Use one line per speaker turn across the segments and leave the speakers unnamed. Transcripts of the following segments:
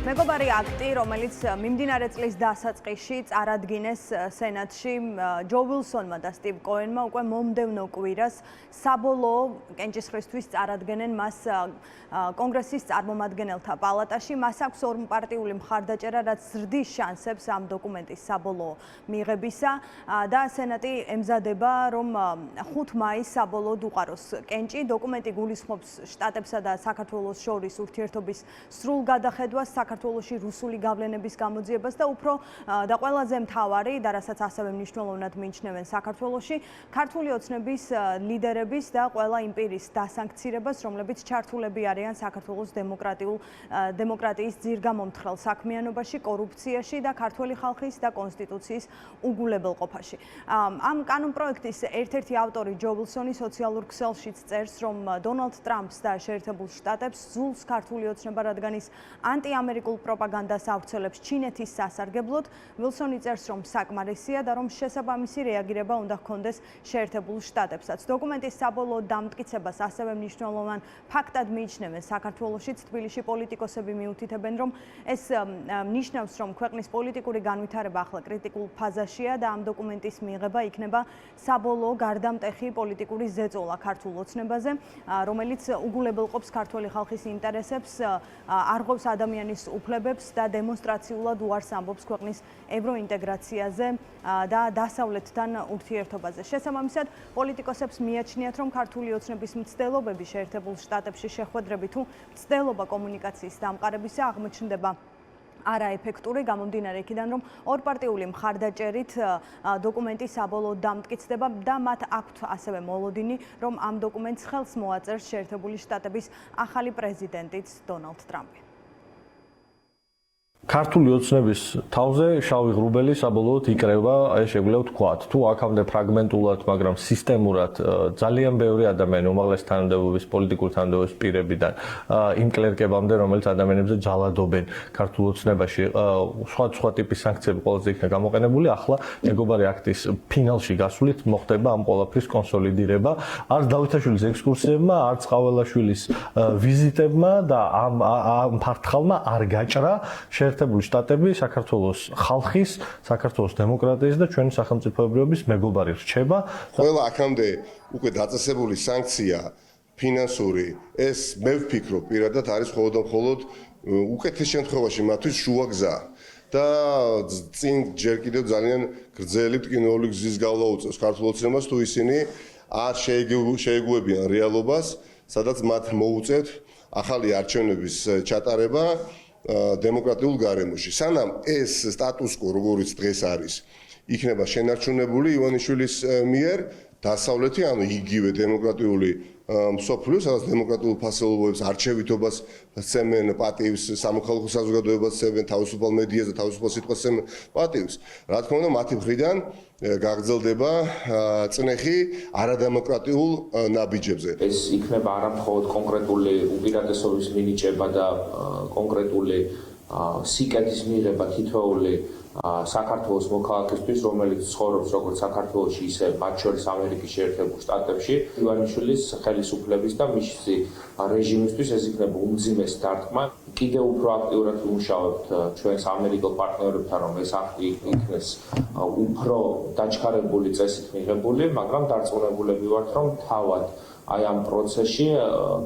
მეგობარი აქტი, რომელიც მიმდინარე წლის დასაწყისში წარადგინეს სენატში ჯო ვილსონმა და სტივ კოენმა უკვე მომდევნო კვირას საბოლოო კენჭისყრისთვის წარადგენენ მას კონგრესის წარმომადგენელთა პალატაში. მას აქვს ორმპარტიული მხარდაჭერა, რაც ზრდის შანსებს ამ დოკუმენტის საბოლოო მიღებისა და სენატი ემზადება, რომ 5 მაისს საბოლოოდ უყაროს კენჭი. დოკუმენტი გულისხმობს შტატებსა და საქართველოს შორის ურთიერთობის სრულ გადახედვას, საქართველოში რუსული გავლენების გამოძიებას და უფრო და ყველაზე მთავარი და რასაც ასევე მნიშვნელოვნად მიიჩნევენ საქართველოში, ქართული ოცნების ლიდერების და ყველა იმ პირის დასანქცირებას, რომლებიც ჩართულები არიან საქართველოს დემოკრატიის ძირგამომთხრელ საქმიანობაში, კორუფციაში და ქართველი ხალხის და კონსტიტუციის უგულებელყოფაში. ამ კანონპროექტის ერთ-ერთი ავტორი ჯო ვილსონი სოციალურ ქსელშიც წერს, რომ დონალდ ტრამპს და შეერთებულ შტატებს ზულს ქართული ოცნება, რადგან ის ანტიამერიკულ პროპაგანდას ავრცელებს ჩინეთის სასარგებლოდ. ვილსონი წერს, რომ საკმარისია და რომ შესაბამისი რეაგირება უნდა ჰქონდეს შეერთებულ შტატებსაც. დოკუმენტის საბოლოო დამტკიცებას ასევე მნიშვნელოვან ფაქტად მიიჩნევენ საქართველოშიც. თბილისში პოლიტიკოსები მიუთითებენ, რომ ეს ნიშნავს, რომ ქვეყნის პოლიტიკური განვითარება ახლა კრიტიკულ ფაზაშია და ამ დოკუმენტის მიღება იქნება საბოლოო გარდამტეხი პოლიტიკური ზეწოლა ქართულ ოცნებაზე, რომელიც უგულებელყოფს ქართველი ხალხის ინტერესებს, არღობს ადამიანის უფლებებს და დემონსტრაციულად უარს ამბობს ქვეყნის ევროინტეგრაციაზე და დასავლეთთან ურთიერთობაზე. შესაბამისად, პოლიტიკოსებს მიაჩნიათ, რომ ქართული ოცნების მცდელობები შეერთებულ შტატებში შეხვედრები თუ მცდელობა კომუნიკაციის დამყარებისა აღმოჩნდება არაეფექტური, გამომდინარე იქიდან, რომ ორპარტიული მხარდაჭერით დოკუმენტი საბოლოოდ დამტკიცდება და მათ აქვთ ასევე მოლოდინი, რომ ამ დოკუმენტს ხელს მოაწერს შეერთებული შტატების ახალი პრეზიდენტიც დონალდ ტრამპი.
ქართული ოცნების თავზე შავი ღრუბელი საბოლოოდ იკრება, აი შეგვიძლია ვთქვათ, თუ აქამდე ფრაგმენტულად, მაგრამ სისტემურად ძალიან ბევრი ადამიანი უმაღლესი თანამდებობის, პოლიტიკური თანამდებობის პირებიდან იმ კლერკებამდე, რომელიც ადამიანებზე ჯალადობენ ქართულ ოცნებაში, სხვა ტიპის სანქციები ყველაზე იქნა გამოყენებული, ახლა მეგობარი აქტის ფინალში გასვლით მოხდება ამ ყველაფრის კონსოლიდირება. არც დავითაშვილის ექსკურსიებმა, არც ყაველაშვილის ვიზიტებმა და ამ ფართხალმა არ გაჭრა შეერთებული შტატები საქართველოს ხალხის, საქართველოს დემოკრატიის და ჩვენი სახელმწიფოებრიობის მეგობარი რჩება.
ყველა აქამდე უკვე დაწესებული სანქცია ფინანსური, ეს მე ვფიქრობ პირადად არის მხოლოდ უკეთეს შემთხვევაში მათთვის შუაგზა და წინ ჯერ კიდევ ძალიან გრძელი ტკინეული გზის გავლა უწევს ქართულ ოცნებას, თუ ისინი არ შეეგუებიან რეალობას, სადაც მათ მოუწევთ ახალი არჩევნების ჩატარება დემოკრატიულ გარემოში. სანამ ეს სტატუს კო, როგორც დღეს არის, იქნება შენარჩუნებული ივანიშვილის მიერ, დასავლეთი, ანუ იგივე დემოკრატიული მსოფლიო, სადაც დემოკრატიულ ფასეულობებს, არჩევითობას სცემენ პატივს, სამოქალაქო საზოგადოებას სცემენ, თავისუფალ მედიას და თავისუფალ სიტყვას სცემენ პატივს. რა თქმა უნდა, მათი მხრიდან გაგრძელდება წნეხი არადემოკრატიულ ნაბიჯებზე.
ეს იქნება არა მხოლოდ კონკრეტული უპირატესობის მინიჭება და კონკრეტული სიკეთის მიღება თითოეული საქართველოს მოქალაქისთვის, რომელიც ცხოვრობს როგორც საქართველოში, ისე მათ შორის ამერიკის შეერთებულ შტატებში, ივანიშვილის ხელისუფლების და მისი რეჟიმისთვის ეს იქნება უმძიმეს დარტყმა. კიდევ უფრო აქტიურად ვიმუშავებთ ჩვენს ამერიკელ პარტნიორებთან, რომ ეს აქტი იქნეს უფრო დაჩქარებული წესით მიღებული, მაგრამ დარწმუნებულები ვართ, რომ თავად აი ამ პროცესში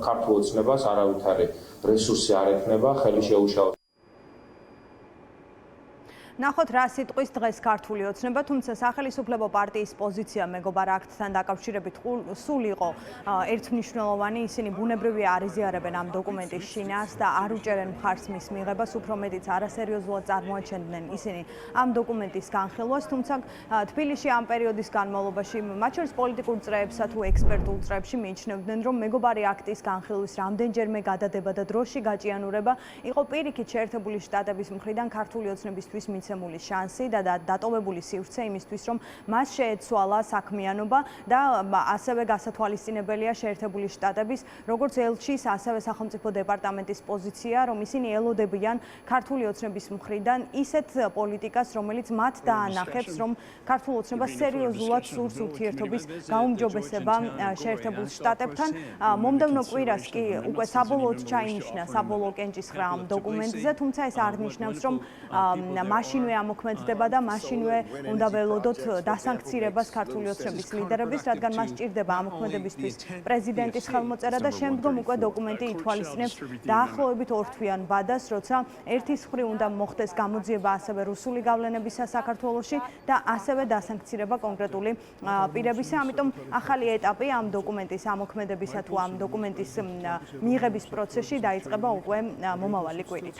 ქართულ ოცნებას არავითარი რესურსი არ ექნება ხელი შეუშალოს.
ნახოთ რა სიტყვის დღეს ქართული ოცნება, თუმცა სახელმწიფო პარტიის პოზიცია მეგობარ აქტთან დაკავშირებით სულ იყო ერთმნიშვნელოვანი. ისინი ბუნებრივია არ იზიარებენ ამ დოკუმენტის შინაარსს და არ უჭერენ მხარს მის მიღებას, უფრო მეტიც არასერიოზულად წარმოაჩენდნენ ისინი ამ დოკუმენტის განხილვას, თუმცა თბილისში ამ პერიოდის განმავლობაში, მათ შორის პოლიტიკურ წრეებსა თუ ექსპერტულ წრეებში მიიჩნევდნენ, რომ მეგობარი აქტის განხილვის რამდენჯერმე გადადება და დროში გაჭიანურება იყო პირიქით შეერთებული შტატების მხრიდან ქართული ოცნებისთვის მიცემული მიცემული შანსი და დატოვებული სივრცე იმისთვის, რომ მას შეეცვალა საქმიანობა და ასევე გასათვალისწინებელია შეერთებული შტატების როგორც ელჩის, ასევე სახელმწიფო დეპარტამენტის პოზიცია, რომ ისინი ელოდებიან ქართული ოცნების მხრიდან ისეთ პოლიტიკას, რომელიც მათ დაანახებს, რომ ქართულ ოცნებას სერიოზულად სურს ურთიერთობის გაუმჯობესება შეერთებულ შტატებთან. მომდევნო კვირას კი უკვე საბოლოოდ ჩაინიშნა საბოლოო კენჭისხრა ამ დოკუმენტზე, თუმცა ეს არ ნიშნავს, რომ მაშინვე ამოქმედდება და მაშინვე უნდა ველოდოთ დასანქცირებას ქართული ოცნების ლიდერების, რადგან მას სჭირდება ამოქმედებისთვის პრეზიდენტის ხელმოწერა და შემდგომ უკვე დოკუმენტი ითვალისწინებს დაახლოებით 2 თვიან ვადას, როცა ერთის მხრივ უნდა მოხდეს გამოძიება ასევე რუსული გავლენებისა საქართველოში და ასევე დასანქცირება კონკრეტული პირებისა. ამიტომ ახალი ეტაპი ამ დოკუმენტის ამოქმედებისა თუ ამ დოკუმენტის მიღების პროცესში დაიწყება უკვე მომავალი კვირით.